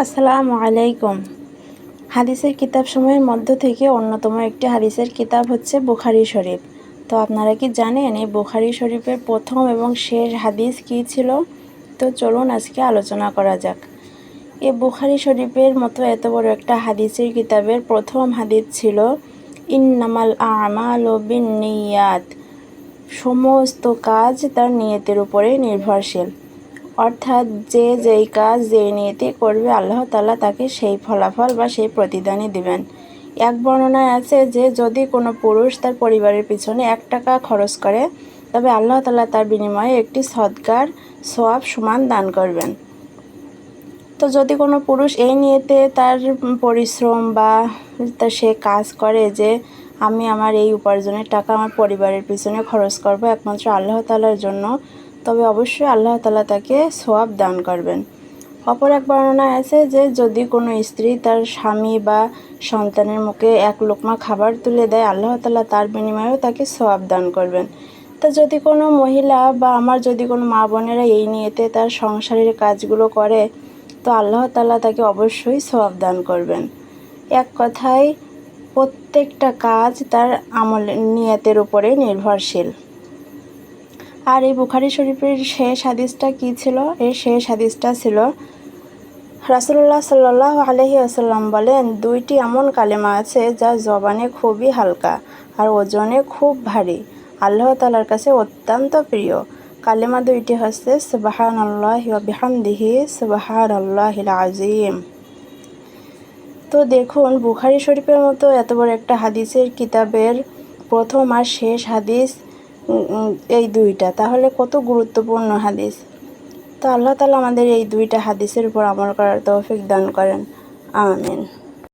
আসসালামু আলাইকুম। হাদিসের কিতাবসমূহের মধ্য থেকে অন্যতম একটি হাদিসের কিতাব হচ্ছে বুখারী শরীফ। তো আপনারা কি জানেন এই বুখারী শরীফের প্রথম এবং শেষ হাদিস কী ছিল? তো চলুন আজকে আলোচনা করা যাক। এই বুখারী শরীফের মতো এত বড় একটা হাদিসের কিতাবের প্রথম হাদিস ছিল ইন্নামাল আমালু বিন্নিয়াত, সমস্ত কাজ তার নিয়তের উপরে নির্ভরশীল। অর্থাৎ যে যেই কাজ যেই নিয়তে করবে আল্লাহ তাআলা তাকে সেই ফলাফল বা সেই প্রতিদানই দিবেন। এক বর্ণনায় আছে যে যদি কোনো পুরুষ তার পরিবারের পিছনে 1 টাকা খরচ করে তবে আল্লাহ তাআলা তার বিনিময়ে একটি সদকার সওয়াব সমান দান করবেন। তো যদি কোনো পুরুষ এই নিয়তে তার পরিশ্রম বা সে কাজ করে যে আমি আমার এই উপার্জনের টাকা আমার পরিবারের পিছনে খরচ করব একমাত্র আল্লাহ তাআলার জন্য, তবে অবশ্যই আল্লাহ তাআলা তাকে সওয়াব দান করবেন। অপর এক বর্ণনায় আছে যে যদি কোনো স্ত্রী তার স্বামী বা সন্তানের মুখে 1 লোকমা খাবার তুলে দেয় আল্লাহ তাআলা তার বিনিময়েও তাকে সওয়াব দান করবেন। তো যদি কোনো মহিলা বা আমার যদি কোনো মা বোনেরা এই নিয়তে তার সংসারের কাজগুলো করে তো আল্লাহ তাআলা তাকে অবশ্যই সওয়াব দান করবেন। এক কথায় প্রত্যেকটা কাজ তার নিয়তের উপরে নির্ভরশীল। আর এই বুখারী শরীফের শেষ হাদিসটা কী ছিল? এর শেষ হাদিসটা ছিল রাসূলুল্লাহ সাল্লাল্লাহু আলাইহি ওয়াসাল্লাম বলেন, 2টি এমন কালেমা আছে যা জবানে খুবই হালকা আর ওজনে খুব ভারী, আল্লাহ তাআলার কাছে অত্যন্ত প্রিয়। কালেমা 2টি হচ্ছে সুবহানাল্লাহি ওয়া বিহামদিহি সুবহানাল্লাহিল আযীম। তো দেখুন বুখারী শরীফের মতো এত বড় একটা হাদিসের কিতাবের প্রথম আর শেষ হাদিস এই 2টা, তাহলে কত গুরুত্বপূর্ণ হাদিস। তো আল্লাহ তাআলা আমাদের এই 2টা হাদিসের উপর আমল করার তৌফিক দান করেন। আমিন।